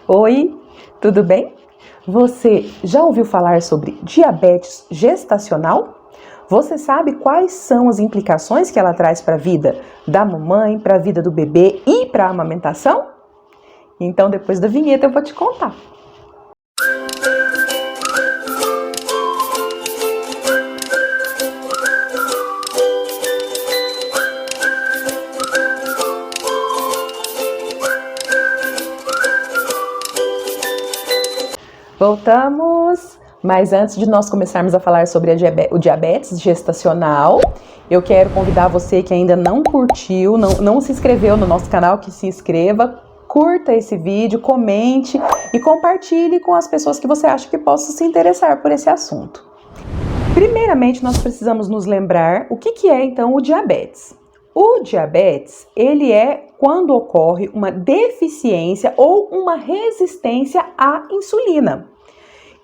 Oi, tudo bem? Você já ouviu falar sobre diabetes gestacional? Você sabe quais são as implicações que ela traz para a vida da mamãe, para a vida do bebê e para a amamentação? Então, depois da vinheta, eu vou te contar. Voltamos! Mas antes de nós começarmos a falar sobre o diabetes gestacional, eu quero convidar você que ainda não curtiu, não se inscreveu no nosso canal, que se inscreva, curta esse vídeo, comente e compartilhe com as pessoas que você acha que possam se interessar por esse assunto. Primeiramente, nós precisamos nos lembrar o que é então o diabetes. O diabetes, ele é quando ocorre uma deficiência ou uma resistência à insulina.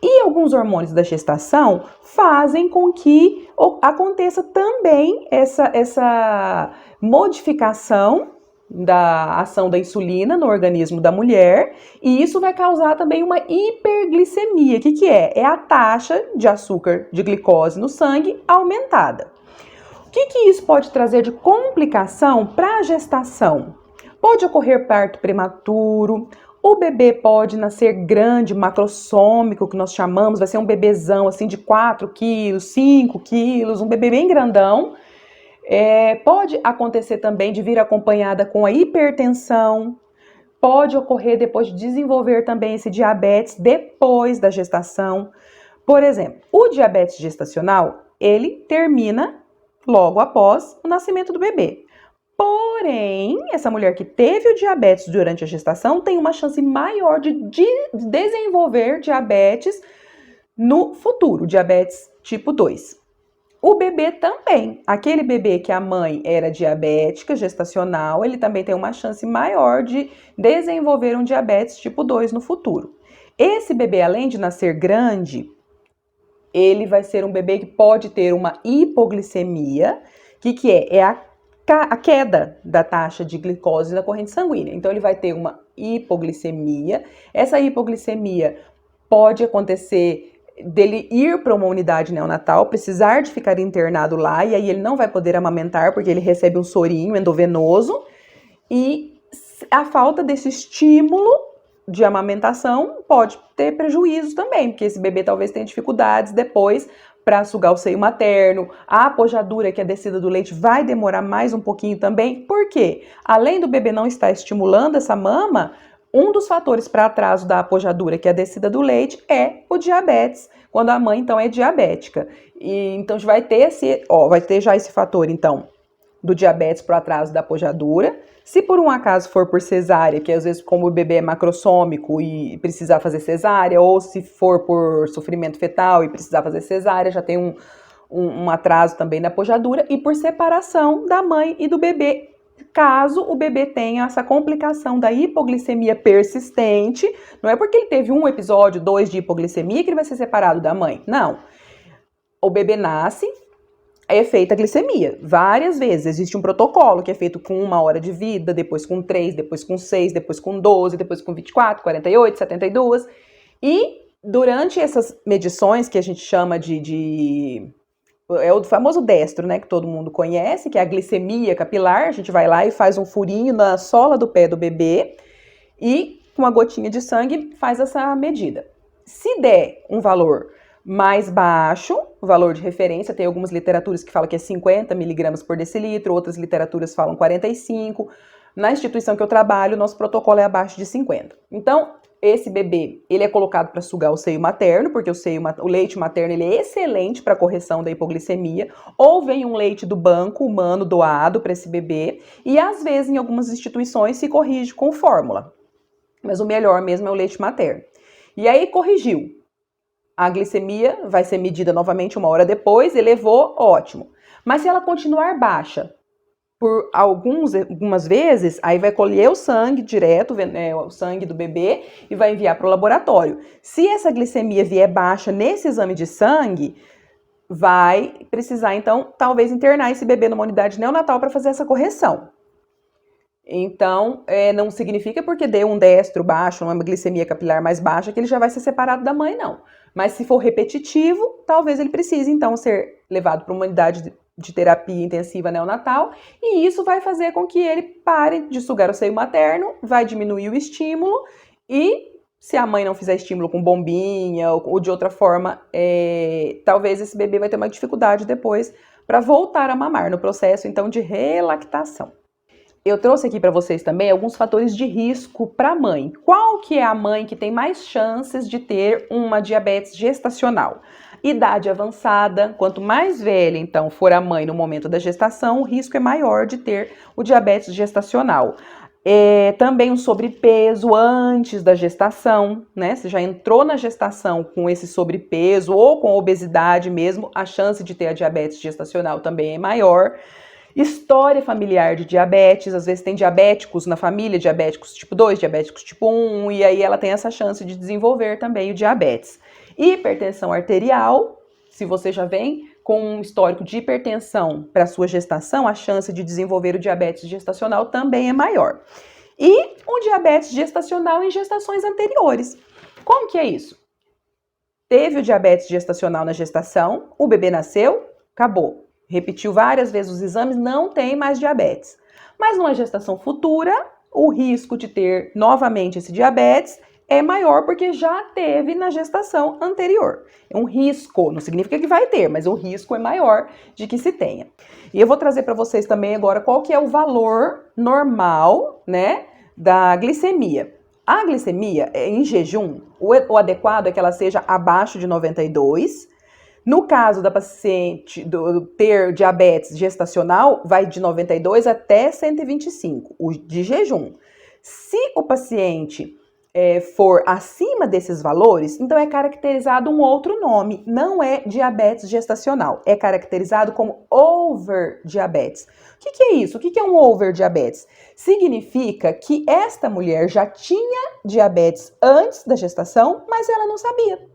E alguns hormônios da gestação fazem com que aconteça também essa modificação da ação da insulina no organismo da mulher, e isso vai causar também uma hiperglicemia. O que é? É a taxa de açúcar de glicose no sangue aumentada. O que isso pode trazer de complicação para a gestação? Pode ocorrer parto prematuro, o bebê pode nascer grande, macrossômico, que nós chamamos, vai ser um bebezão assim de 4 quilos, 5 quilos, um bebê bem grandão. Pode acontecer também de vir acompanhada com a hipertensão, pode ocorrer depois de desenvolver também esse diabetes depois da gestação. Por exemplo, o diabetes gestacional, ele termina logo após o nascimento do bebê. Porém, essa mulher que teve o diabetes durante a gestação tem uma chance maior de desenvolver diabetes no futuro, diabetes tipo 2. O bebê também, aquele bebê que a mãe era diabética, gestacional, ele também tem uma chance maior de desenvolver um diabetes tipo 2 no futuro. Esse bebê, além de nascer grande, ele vai ser um bebê que pode ter uma hipoglicemia. O que é? É a queda da taxa de glicose na corrente sanguínea. Então, ele vai ter uma hipoglicemia. Essa hipoglicemia pode acontecer dele ir para uma unidade neonatal, precisar de ficar internado lá, e aí ele não vai poder amamentar porque ele recebe um sorinho endovenoso, e a falta desse estímulo de amamentação pode ter prejuízos também, porque esse bebê talvez tenha dificuldades depois para sugar o seio materno, a apojadura, que é a descida do leite, vai demorar mais um pouquinho também. Por quê? Além do bebê não estar estimulando essa mama, um dos fatores para atraso da apojadura, que é a descida do leite, é o diabetes, quando a mãe, então, é diabética. E, então, vai ter já esse fator, então, do diabetes para o atraso da apojadura. Se por um acaso for por cesárea, que às vezes como o bebê é macrossômico e precisar fazer cesárea, ou se for por sofrimento fetal e precisar fazer cesárea, já tem um atraso também na apojadura, e por separação da mãe e do bebê, caso o bebê tenha essa complicação da hipoglicemia persistente. Não é porque ele teve 1 episódio, 2 de hipoglicemia que ele vai ser separado da mãe, não. O bebê nasce, é feita a glicemia, várias vezes. Existe um protocolo que é feito com 1 hora de vida, depois com 3, depois com 6, depois com 12, depois com 24, 48, 72. E durante essas medições que a gente chama é o famoso destro, né, que todo mundo conhece, que é a glicemia capilar. A gente vai lá e faz um furinho na sola do pé do bebê e com uma gotinha de sangue faz essa medida. Se der um valor mais baixo, o valor de referência, tem algumas literaturas que falam que é 50 miligramas por decilitro, outras literaturas falam 45. Na instituição que eu trabalho, nosso protocolo é abaixo de 50. Então, esse bebê, ele é colocado para sugar o seio materno, porque o leite materno ele é excelente para correção da hipoglicemia, ou vem um leite do banco humano doado para esse bebê, e às vezes em algumas instituições se corrige com fórmula, mas o melhor mesmo é o leite materno. E aí corrigiu, a glicemia vai ser medida novamente 1 hora depois, elevou, ótimo. Mas se ela continuar baixa por algumas vezes, aí vai colher o sangue direto, o sangue do bebê, e vai enviar para o laboratório. Se essa glicemia vier baixa nesse exame de sangue, vai precisar, então, talvez internar esse bebê numa unidade neonatal para fazer essa correção. Então, não significa porque deu um destro baixo, uma glicemia capilar mais baixa, que ele já vai ser separado da mãe, não. Mas se for repetitivo, talvez ele precise, então, ser levado para uma unidade de terapia intensiva neonatal, e isso vai fazer com que ele pare de sugar o seio materno, vai diminuir o estímulo, e se a mãe não fizer estímulo com bombinha ou de outra forma, talvez esse bebê vai ter uma dificuldade depois para voltar a mamar, no processo, então, de relactação. Eu trouxe aqui para vocês também alguns fatores de risco para a mãe. Qual que é a mãe que tem mais chances de ter uma diabetes gestacional? Idade avançada, quanto mais velha então for a mãe no momento da gestação, o risco é maior de ter o diabetes gestacional. Também o sobrepeso antes da gestação, né? Se já entrou na gestação com esse sobrepeso ou com obesidade mesmo, a chance de ter a diabetes gestacional também é maior. História familiar de diabetes, às vezes tem diabéticos na família, diabéticos tipo 2, diabéticos tipo 1, e aí ela tem essa chance de desenvolver também o diabetes. Hipertensão arterial, se você já vem com um histórico de hipertensão para a sua gestação, a chance de desenvolver o diabetes gestacional também é maior. E o diabetes gestacional em gestações anteriores. Como que é isso? Teve o diabetes gestacional na gestação, o bebê nasceu, acabou. Repetiu várias vezes os exames, não tem mais diabetes. Mas numa gestação futura, o risco de ter novamente esse diabetes é maior porque já teve na gestação anterior. É um risco, não significa que vai ter, mas o risco é maior de que se tenha. E eu vou trazer para vocês também agora qual que é o valor normal, né, da glicemia. A glicemia, em jejum, o adequado é que ela seja abaixo de 92. No caso da paciente ter diabetes gestacional, vai de 92 até 125, o de jejum. Se o paciente for acima desses valores, então é caracterizado um outro nome, não é diabetes gestacional, é caracterizado como overdiabetes. O que é isso? O que é um overdiabetes? Significa que esta mulher já tinha diabetes antes da gestação, mas ela não sabia.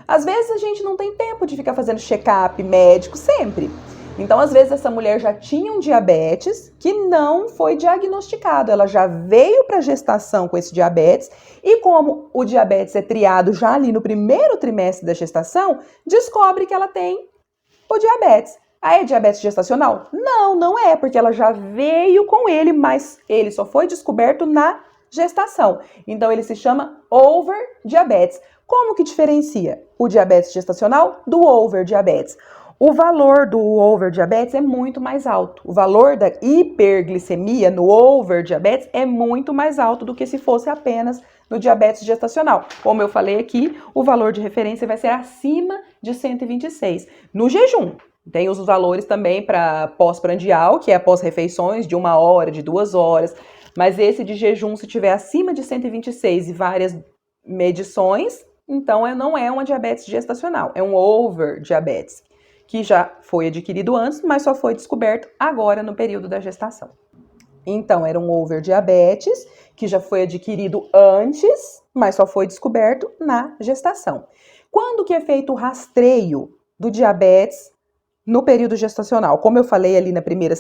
Às vezes a gente não tem tempo de ficar fazendo check-up médico sempre. Então, às vezes, essa mulher já tinha um diabetes que não foi diagnosticado. Ela já veio para a gestação com esse diabetes e como o diabetes é triado já ali no primeiro trimestre da gestação, descobre que ela tem o diabetes. Ah, é diabetes gestacional? Não, não é, porque ela já veio com ele, mas ele só foi descoberto na gestação. Então, ele se chama overdiabetes. Como que diferencia o diabetes gestacional do overdiabetes? O valor do overdiabetes é muito mais alto. O valor da hiperglicemia no overdiabetes é muito mais alto do que se fosse apenas no diabetes gestacional. Como eu falei aqui, o valor de referência vai ser acima de 126 no jejum. Tem os valores também para pós-prandial, que é pós-refeições de 1 hora, de 2 horas. Mas esse de jejum, se tiver acima de 126 e várias medições, então não é uma diabetes gestacional, é um overdiabetes, que já foi adquirido antes, mas só foi descoberto agora no período da gestação. Então, era um overdiabetes, que já foi adquirido antes, mas só foi descoberto na gestação. Quando que é feito o rastreio do diabetes no período gestacional? Como eu falei ali no primeiro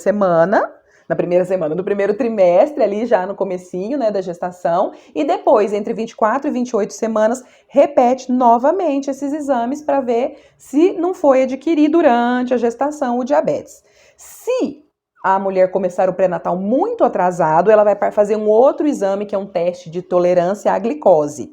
trimestre, ali já no comecinho, né, da gestação, e depois, entre 24 e 28 semanas, repete novamente esses exames para ver se não foi adquirido durante a gestação o diabetes. Se a mulher começar o pré-natal muito atrasado, ela vai fazer um outro exame, que é um teste de tolerância à glicose.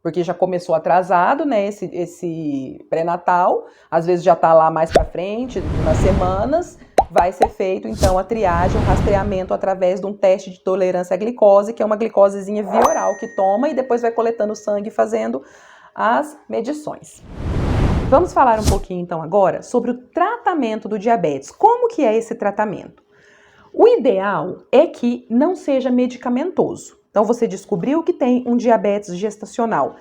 Porque já começou atrasado, né, esse pré-natal, às vezes já tá lá mais para frente, nas semanas, vai ser feito, então, a triagem, o rastreamento através de um teste de tolerância à glicose, que é uma glicosezinha via oral que toma e depois vai coletando sangue e fazendo as medições. Vamos falar um pouquinho, então, agora sobre o tratamento do diabetes. Como que é esse tratamento? O ideal é que não seja medicamentoso. Então, você descobriu que tem um diabetes gestacional.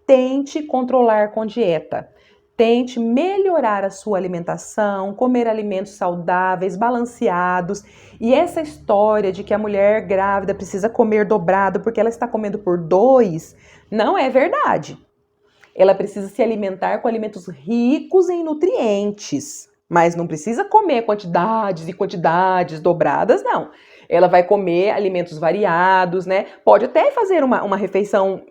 Tente controlar com dieta. Tente melhorar a sua alimentação, comer alimentos saudáveis, balanceados. E essa história de que a mulher grávida precisa comer dobrado porque ela está comendo por 2, não é verdade. Ela precisa se alimentar com alimentos ricos em nutrientes, mas não precisa comer quantidades e quantidades dobradas, não. ela vai comer alimentos variados, né? Pode até fazer uma refeição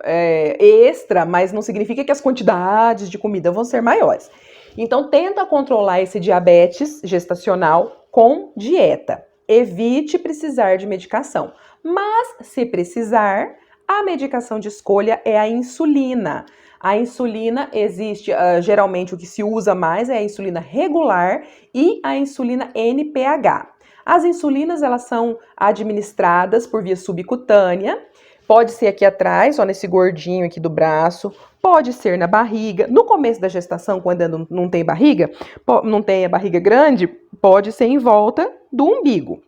extra, mas não significa que as quantidades de comida vão ser maiores. Então, tenta controlar esse diabetes gestacional com dieta. Evite precisar de medicação. Mas, se precisar, a medicação de escolha é a insulina. A insulina existe, geralmente o que se usa mais é a insulina regular e a insulina NPH. As insulinas, elas são administradas por via subcutânea, pode ser aqui atrás, ó, nesse gordinho aqui do braço, pode ser na barriga. No começo da gestação, quando ainda não tem barriga, não tem a barriga grande, pode ser em volta do umbigo.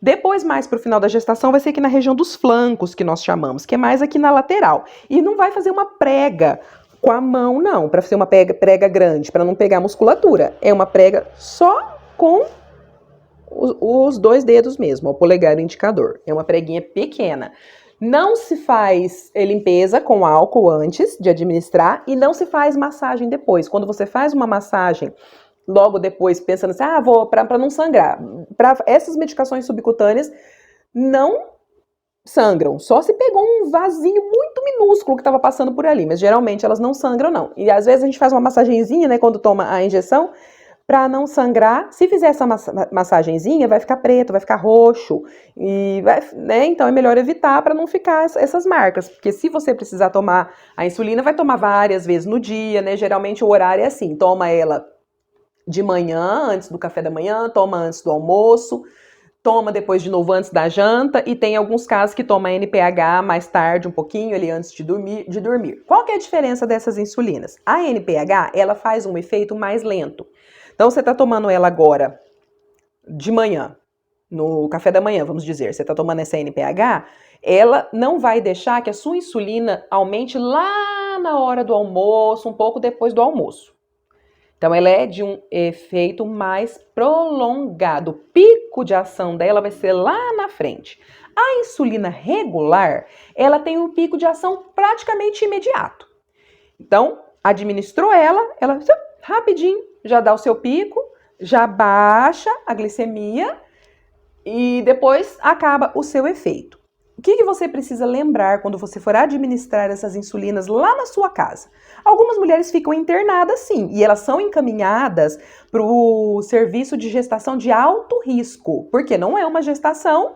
Depois, mais para o final da gestação, vai ser aqui na região dos flancos, que nós chamamos, que é mais aqui na lateral. E não vai fazer uma prega com a mão, não, para ser uma prega grande, para não pegar musculatura. É uma prega só com os 2 dedos mesmo, o polegar e o indicador. É uma preguinha pequena. Não se faz limpeza com álcool antes de administrar e não se faz massagem depois. Quando você faz uma massagem logo depois, pensando assim, vou para não sangrar. Para essas medicações subcutâneas, não sangram. Só se pegou um vasinho muito minúsculo que estava passando por ali, mas geralmente elas não sangram, não. E às vezes a gente faz uma massagenzinha, né, quando toma a injeção, para não sangrar. Se fizer essa massagenzinha, vai ficar preto, vai ficar roxo, e né, então é melhor evitar para não ficar essas marcas, porque se você precisar tomar a insulina, vai tomar várias vezes no dia, né, geralmente o horário é assim, toma ela de manhã, antes do café da manhã, toma antes do almoço, toma depois de novo antes da janta, e tem alguns casos que toma NPH mais tarde, um pouquinho, ali antes de dormir. Qual que é a diferença dessas insulinas? A NPH, ela faz um efeito mais lento. Então, você está tomando ela agora de manhã, no café da manhã, vamos dizer, você está tomando essa NPH, ela não vai deixar que a sua insulina aumente lá na hora do almoço, um pouco depois do almoço. Então, ela é de um efeito mais prolongado. O pico de ação dela vai ser lá na frente. A insulina regular, ela tem um pico de ação praticamente imediato. Então, administrou ela rapidinho já dá o seu pico, já baixa a glicemia e depois acaba o seu efeito. O que você precisa lembrar quando você for administrar essas insulinas lá na sua casa? Algumas mulheres ficam internadas sim, e elas são encaminhadas para o serviço de gestação de alto risco, porque não é uma gestação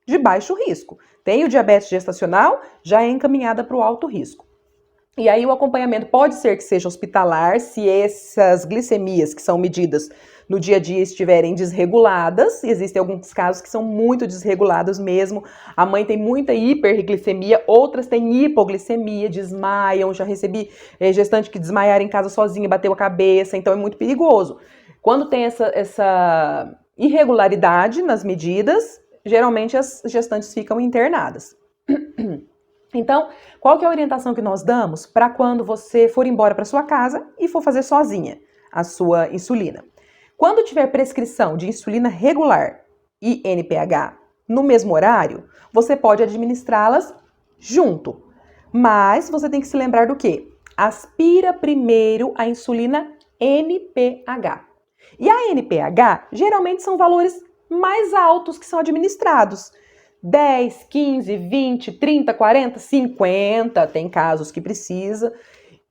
de baixo risco. Tem o diabetes gestacional, já é encaminhada para o alto risco. E aí o acompanhamento pode ser que seja hospitalar, se essas glicemias que são medidas no dia a dia estiverem desreguladas. Existem alguns casos que são muito desregulados mesmo. A mãe tem muita hiperglicemia, outras têm hipoglicemia, desmaiam. Já recebi gestante que desmaiaram em casa sozinha, bateu a cabeça, então é muito perigoso. Quando tem essa irregularidade nas medidas, geralmente as gestantes ficam internadas. Então, qual que é a orientação que nós damos para quando você for embora para sua casa e for fazer sozinha a sua insulina? Quando tiver prescrição de insulina regular e NPH no mesmo horário, você pode administrá-las junto. Mas você tem que se lembrar do quê? Aspira primeiro a insulina NPH. E a NPH geralmente são valores mais altos que são administrados. 10, 15, 20, 30, 40, 50, tem casos que precisa.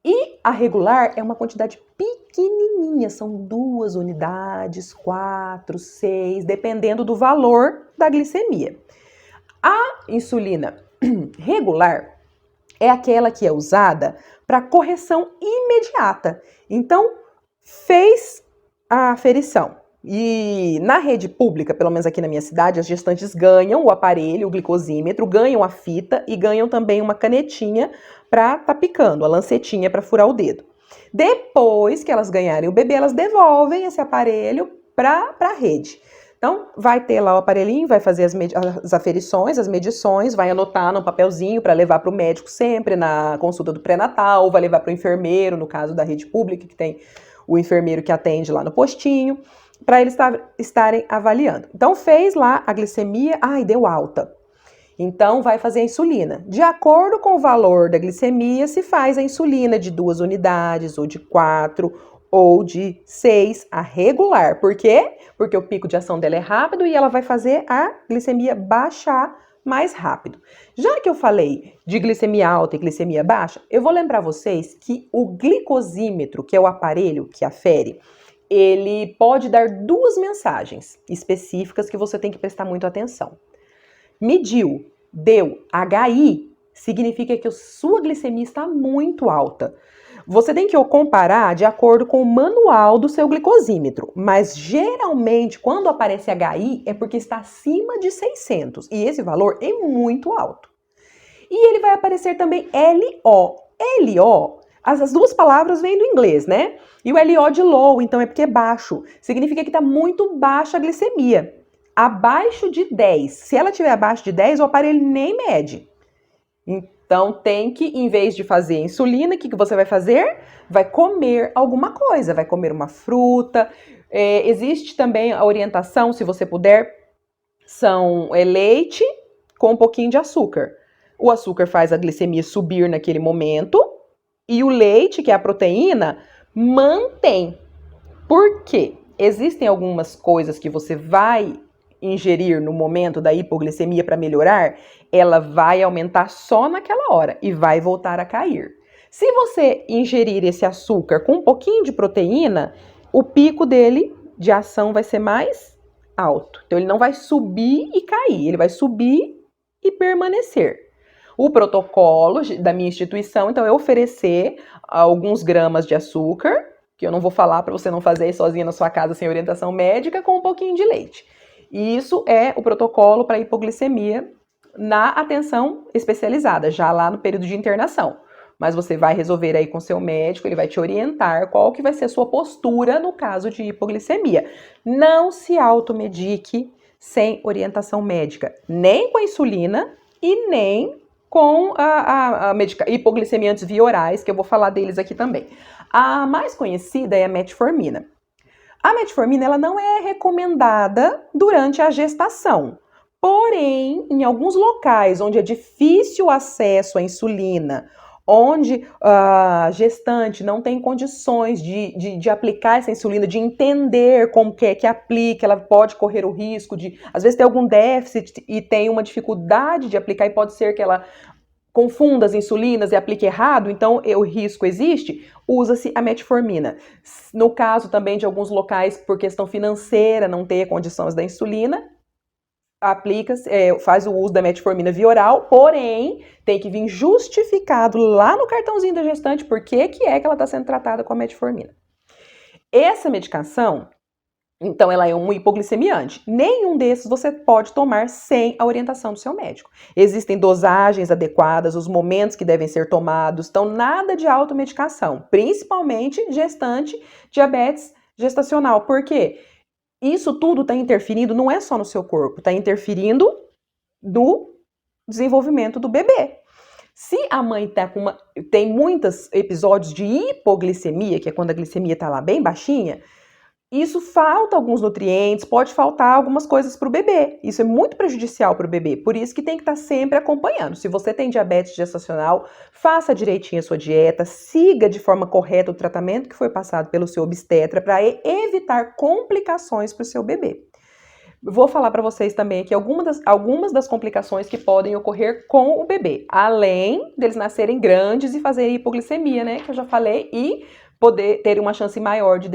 E a regular é uma quantidade pequenininha, são 2 unidades, 4, 6, dependendo do valor da glicemia. A insulina regular é aquela que é usada para correção imediata. Então, fez a aferição. E na rede pública, pelo menos aqui na minha cidade, as gestantes ganham o aparelho, o glicosímetro, ganham a fita e ganham também uma canetinha para tá picando, a lancetinha para furar o dedo. Depois que elas ganharem o bebê, elas devolvem esse aparelho para a rede. Então, vai ter lá o aparelhinho, vai fazer as aferições, as medições, vai anotar num papelzinho para levar para o médico sempre na consulta do pré-natal, vai levar para o enfermeiro, no caso da rede pública, que tem o enfermeiro que atende lá no postinho, para eles estarem avaliando. Então, fez lá a glicemia, deu alta. Então, vai fazer a insulina. De acordo com o valor da glicemia, se faz a insulina de 2 unidades, ou de 4, ou de 6 a regular. Por quê? Porque o pico de ação dela é rápido e ela vai fazer a glicemia baixar mais rápido. Já que eu falei de glicemia alta e glicemia baixa, eu vou lembrar vocês que o glicosímetro, que é o aparelho que afere, ele pode dar duas mensagens específicas que você tem que prestar muito atenção. Mediu, deu HI, significa que a sua glicemia está muito alta. Você tem que comparar de acordo com o manual do seu glicosímetro, mas geralmente quando aparece HI é porque está acima de 600 e esse valor é muito alto. E ele vai aparecer também LO. LO, as duas palavras vêm do inglês, né? E o LO de low, então é porque é baixo. Significa que está muito baixa a glicemia. Abaixo de 10. Se ela estiver abaixo de 10, o aparelho nem mede. Então tem que, em vez de fazer insulina, o que você vai fazer? Vai comer alguma coisa, vai comer uma fruta. Existe também a orientação, se você puder, são leite com um pouquinho de açúcar. O açúcar faz a glicemia subir naquele momento e o leite, que é a proteína, mantém. Por quê? Existem algumas coisas que você vai ingerir no momento da hipoglicemia para melhorar, ela vai aumentar só naquela hora e vai voltar a cair. Se você ingerir esse açúcar com um pouquinho de proteína, o pico dele de ação vai ser mais alto. Então ele não vai subir e cair, ele vai subir e permanecer. O protocolo da minha instituição, então, é oferecer alguns gramas de açúcar, que eu não vou falar para você não fazer sozinha na sua casa sem orientação médica, com um pouquinho de leite. E isso é o protocolo para hipoglicemia na atenção especializada, já lá no período de internação. Mas você vai resolver aí com seu médico, ele vai te orientar qual que vai ser a sua postura no caso de hipoglicemia. Não se automedique sem orientação médica, nem com a insulina e nem com a hipoglicemiantes via orais, que eu vou falar deles aqui também. A mais conhecida é a metformina. A metformina ela não é recomendada durante a gestação. Porém, em alguns locais onde é difícil acesso à insulina, onde a gestante não tem condições de aplicar essa insulina, de entender como que aplica, ela pode correr o risco de, às vezes, ter algum déficit e tem uma dificuldade de aplicar e pode ser que ela confunda as insulinas e aplique errado, então o risco existe, usa-se a metformina. No caso também de alguns locais, por questão financeira, não ter condições da insulina, faz o uso da metformina via oral, porém, tem que vir justificado lá no cartãozinho da gestante por que é que ela está sendo tratada com a metformina. Essa medicação, então, ela é um hipoglicemiante. Nenhum desses você pode tomar sem a orientação do seu médico. Existem dosagens adequadas, os momentos que devem ser tomados, então nada de automedicação, principalmente gestante, diabetes gestacional. Por quê? Isso tudo está interferindo, não é só no seu corpo, está interferindo no desenvolvimento do bebê. Se a mãe tem muitos episódios de hipoglicemia, que é quando a glicemia está lá bem baixinha, isso falta alguns nutrientes, pode faltar algumas coisas para o bebê. Isso é muito prejudicial para o bebê, por isso que tem que estar sempre acompanhando. Se você tem diabetes gestacional, faça direitinho a sua dieta, siga de forma correta o tratamento que foi passado pelo seu obstetra para evitar complicações para o seu bebê. Vou falar para vocês também aqui algumas das complicações que podem ocorrer com o bebê, além deles nascerem grandes e fazerem hipoglicemia, né, que eu já falei, e poder ter uma chance maior de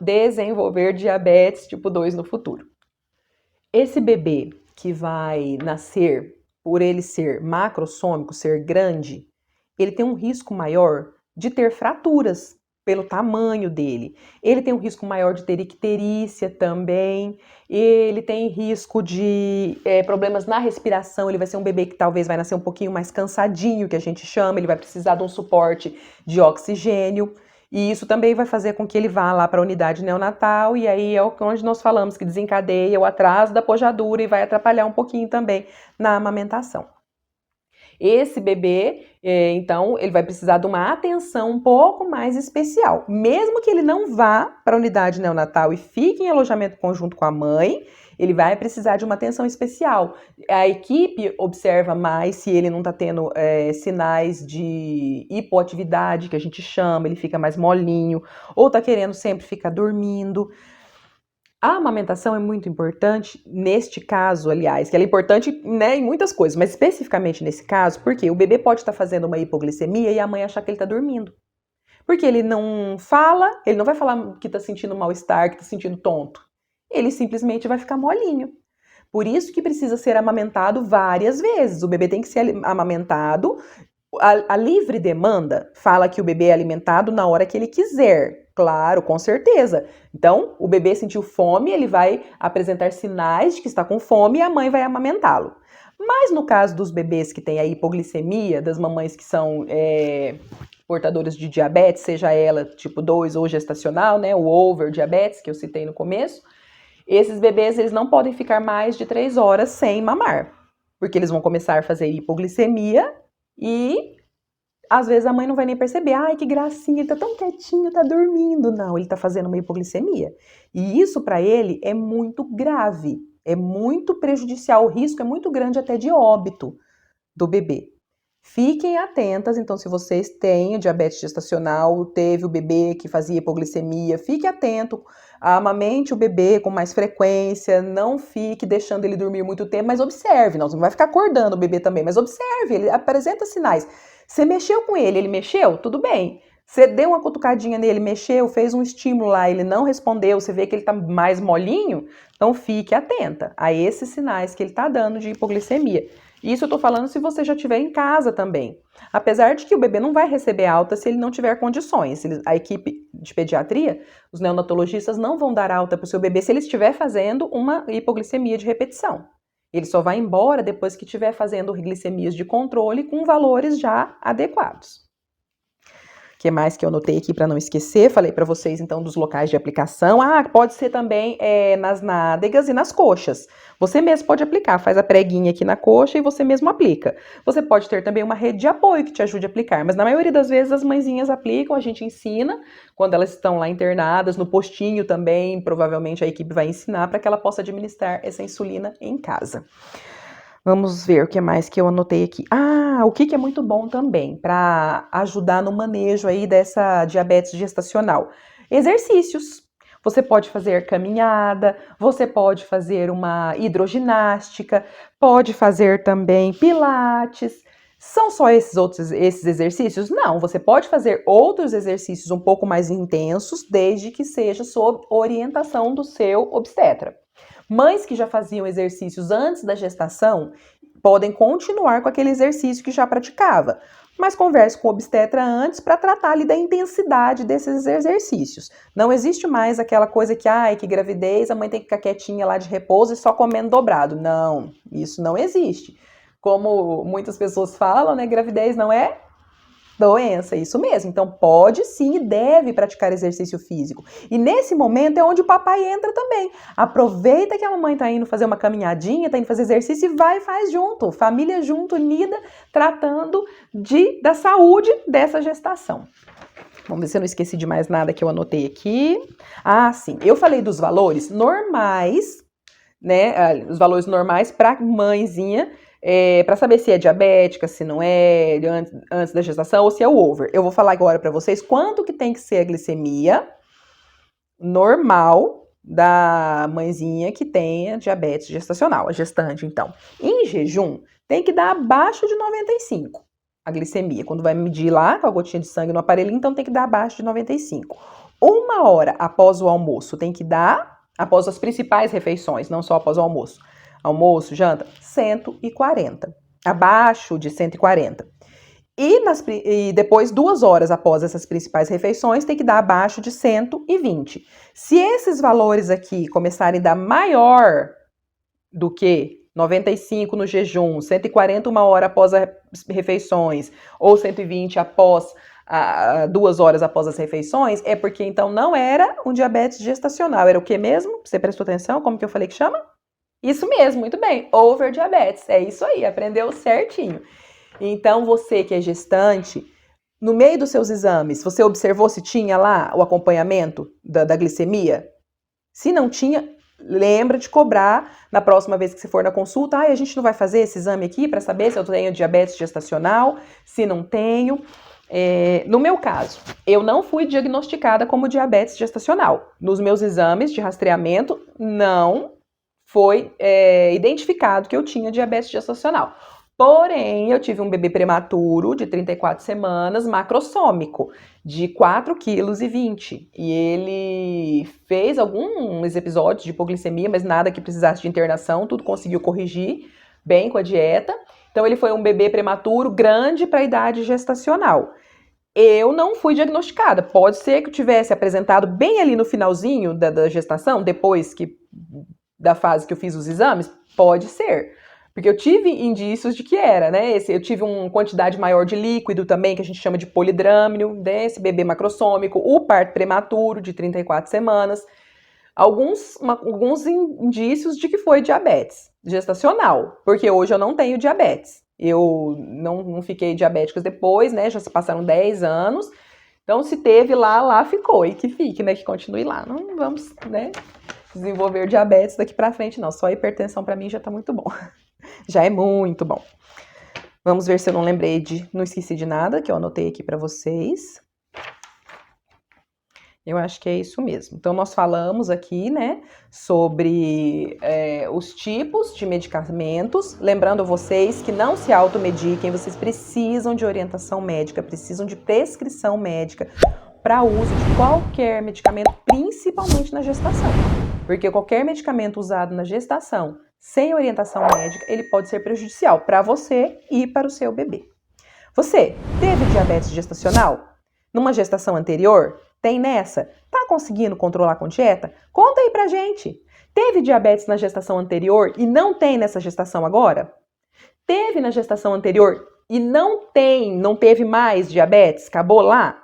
desenvolver diabetes tipo 2 no futuro. Esse bebê que vai nascer, por ele ser macrossômico, ser grande, ele tem um risco maior de ter fraturas pelo tamanho dele. Ele tem um risco maior de ter icterícia também. Ele tem risco de problemas na respiração. Ele vai ser um bebê que talvez vai nascer um pouquinho mais cansadinho, que a gente chama. Ele vai precisar de um suporte de oxigênio. E isso também vai fazer com que ele vá lá para a unidade neonatal, e aí é onde nós falamos que desencadeia o atraso da pojadura e vai atrapalhar um pouquinho também na amamentação. Esse bebê, então, ele vai precisar de uma atenção um pouco mais especial. Mesmo que ele não vá para a unidade neonatal e fique em alojamento conjunto com a mãe, ele vai precisar de uma atenção especial. A equipe observa mais se ele não está tendo sinais de hipoatividade, que a gente chama, ele fica mais molinho, ou está querendo sempre ficar dormindo. A amamentação é muito importante neste caso, aliás, que ela é importante, né, em muitas coisas, mas especificamente nesse caso, porque o bebê pode estar fazendo uma hipoglicemia e a mãe achar que ele está dormindo. Porque ele não fala, ele não vai falar que está sentindo mal-estar, que está sentindo tonto. Ele simplesmente vai ficar molinho. Por isso que precisa ser amamentado várias vezes. O bebê tem que ser amamentado. A livre demanda fala que o bebê é alimentado na hora que ele quiser. Claro, com certeza. Então, o bebê sentiu fome, ele vai apresentar sinais de que está com fome e a mãe vai amamentá-lo. Mas no caso dos bebês que têm a hipoglicemia, das mamães que são portadoras de diabetes, seja ela tipo 2 ou gestacional, né, o over diabetes que eu citei no começo, esses bebês eles não podem ficar mais de 3 horas sem mamar, porque eles vão começar a fazer hipoglicemia e às vezes a mãe não vai nem perceber. Ai, que gracinha, ele tá tão quietinho, tá dormindo. Não, ele tá fazendo uma hipoglicemia. E isso para ele é muito grave, é muito prejudicial, o risco é muito grande até de óbito do bebê. Fiquem atentas, então, se vocês têm diabetes gestacional, teve o bebê que fazia hipoglicemia, fique atento, amamente o bebê com mais frequência, não fique deixando ele dormir muito tempo, mas observe, não vai ficar acordando o bebê também, mas observe, ele apresenta sinais. Você mexeu com ele, ele mexeu? Tudo bem. Você deu uma cutucadinha nele, mexeu, fez um estímulo lá, ele não respondeu, você vê que ele tá mais molinho, então fique atenta a esses sinais que ele tá dando de hipoglicemia. Isso eu tô falando se você já estiver em casa também. Apesar de que o bebê não vai receber alta se ele não tiver condições. A equipe de pediatria, os neonatologistas não vão dar alta para o seu bebê se ele estiver fazendo uma hipoglicemia de repetição. Ele só vai embora depois que estiver fazendo glicemias de controle com valores já adequados. O que mais que eu anotei aqui para não esquecer? Falei para vocês, então, dos locais de aplicação. Pode ser também nas nádegas e nas coxas. Você mesmo pode aplicar, faz a preguinha aqui na coxa e você mesmo aplica. Você pode ter também uma rede de apoio que te ajude a aplicar, mas na maioria das vezes as mãezinhas aplicam, a gente ensina, quando elas estão lá internadas, no postinho também, provavelmente a equipe vai ensinar para que ela possa administrar essa insulina em casa. Vamos ver o que mais que eu anotei aqui. O que é muito bom também para ajudar no manejo aí dessa diabetes gestacional? Exercícios. Você pode fazer caminhada, você pode fazer uma hidroginástica, pode fazer também pilates. São só esses exercícios? Não, você pode fazer outros exercícios um pouco mais intensos, desde que seja sob orientação do seu obstetra. Mães que já faziam exercícios antes da gestação podem continuar com aquele exercício que já praticava, mas converse com o obstetra antes para tratar ali da intensidade desses exercícios. Não existe mais aquela coisa que gravidez, a mãe tem que ficar quietinha lá de repouso e só comendo dobrado. Não, isso não existe. Como muitas pessoas falam, né, gravidez não é doença, isso mesmo. Então pode sim e deve praticar exercício físico. E nesse momento é onde o papai entra também. Aproveita que a mamãe tá indo fazer uma caminhadinha, tá indo fazer exercício e vai e faz junto. Família junto, unida, tratando da saúde dessa gestação. Vamos ver se eu não esqueci de mais nada que eu anotei aqui. Sim. Eu falei dos valores normais, né? Os valores normais para mãezinha, para saber se é diabética, se não é, antes da gestação, ou se é o over. Eu vou falar agora para vocês quanto que tem que ser a glicemia normal da mãezinha que tenha diabetes gestacional, a gestante, então. Em jejum, tem que dar abaixo de 95 a glicemia. Quando vai medir lá com a gotinha de sangue no aparelhinho, então tem que dar abaixo de 95. 1 hora após o almoço, tem que dar, após as principais refeições, não só após o almoço. Almoço, janta, 140. Abaixo de 140. E depois, 2 horas após essas principais refeições, tem que dar abaixo de 120. Se esses valores aqui começarem a dar maior do que 95 no jejum, 140 1 hora após as refeições, ou 120 após 2 horas após as refeições, é porque então não era um diabetes gestacional. Era o que mesmo? Você prestou atenção? Como que eu falei que chama? Isso mesmo, muito bem, over diabetes, é isso aí, aprendeu certinho. Então, você que é gestante, no meio dos seus exames, você observou se tinha lá o acompanhamento da glicemia? Se não tinha, lembra de cobrar na próxima vez que você for na consulta. A gente não vai fazer esse exame aqui para saber se eu tenho diabetes gestacional, se não tenho. No meu caso, eu não fui diagnosticada como diabetes gestacional. Nos meus exames de rastreamento, não foi identificado que eu tinha diabetes gestacional. Porém, eu tive um bebê prematuro de 34 semanas, macrossômico, de 4,20 kg. E ele fez alguns episódios de hipoglicemia, mas nada que precisasse de internação, tudo conseguiu corrigir bem com a dieta. Então, ele foi um bebê prematuro grande para a idade gestacional. Eu não fui diagnosticada. Pode ser que eu tivesse apresentado bem ali no finalzinho da gestação, depois da fase que eu fiz os exames, pode ser. Porque eu tive indícios de que era, né? Eu tive uma quantidade maior de líquido também, que a gente chama de polidrâmino, desse bebê macrossômico, o parto prematuro de 34 semanas. Alguns indícios de que foi diabetes gestacional, porque hoje eu não tenho diabetes. Eu não fiquei diabética depois, né? Já se passaram 10 anos. Então, se teve lá ficou. E que fique, né? Que continue lá. Não vamos, né, desenvolver diabetes daqui pra frente, não. Só a hipertensão pra mim já tá muito bom. Já é muito bom. Vamos ver se eu não esqueci de nada, que eu anotei aqui para vocês. Eu acho que é isso mesmo. Então, nós falamos aqui, né, sobre os tipos de medicamentos. Lembrando vocês que não se automediquem, vocês precisam de orientação médica, precisam de prescrição médica para uso de qualquer medicamento, principalmente na gestação. Porque qualquer medicamento usado na gestação sem orientação médica, ele pode ser prejudicial para você e para o seu bebê. Você teve diabetes gestacional? Numa gestação anterior? Tem nessa? Tá conseguindo controlar com dieta? Conta aí pra gente. Teve diabetes na gestação anterior e não tem nessa gestação agora? Teve na gestação anterior e não teve mais diabetes? Acabou lá?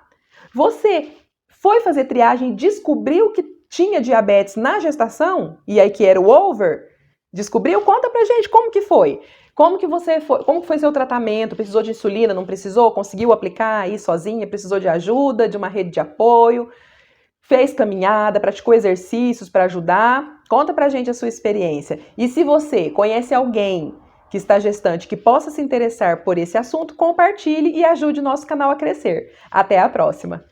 Você foi fazer triagem e descobriu que tinha diabetes na gestação? E aí que era o over? Descobriu? Conta pra gente como que foi. Como que foi seu tratamento? Precisou de insulina? Não precisou? Conseguiu aplicar aí sozinha? Precisou de ajuda, de uma rede de apoio? Fez caminhada? Praticou exercícios para ajudar? Conta pra gente a sua experiência. E se você conhece alguém que está gestante que possa se interessar por esse assunto, compartilhe e ajude o nosso canal a crescer. Até a próxima!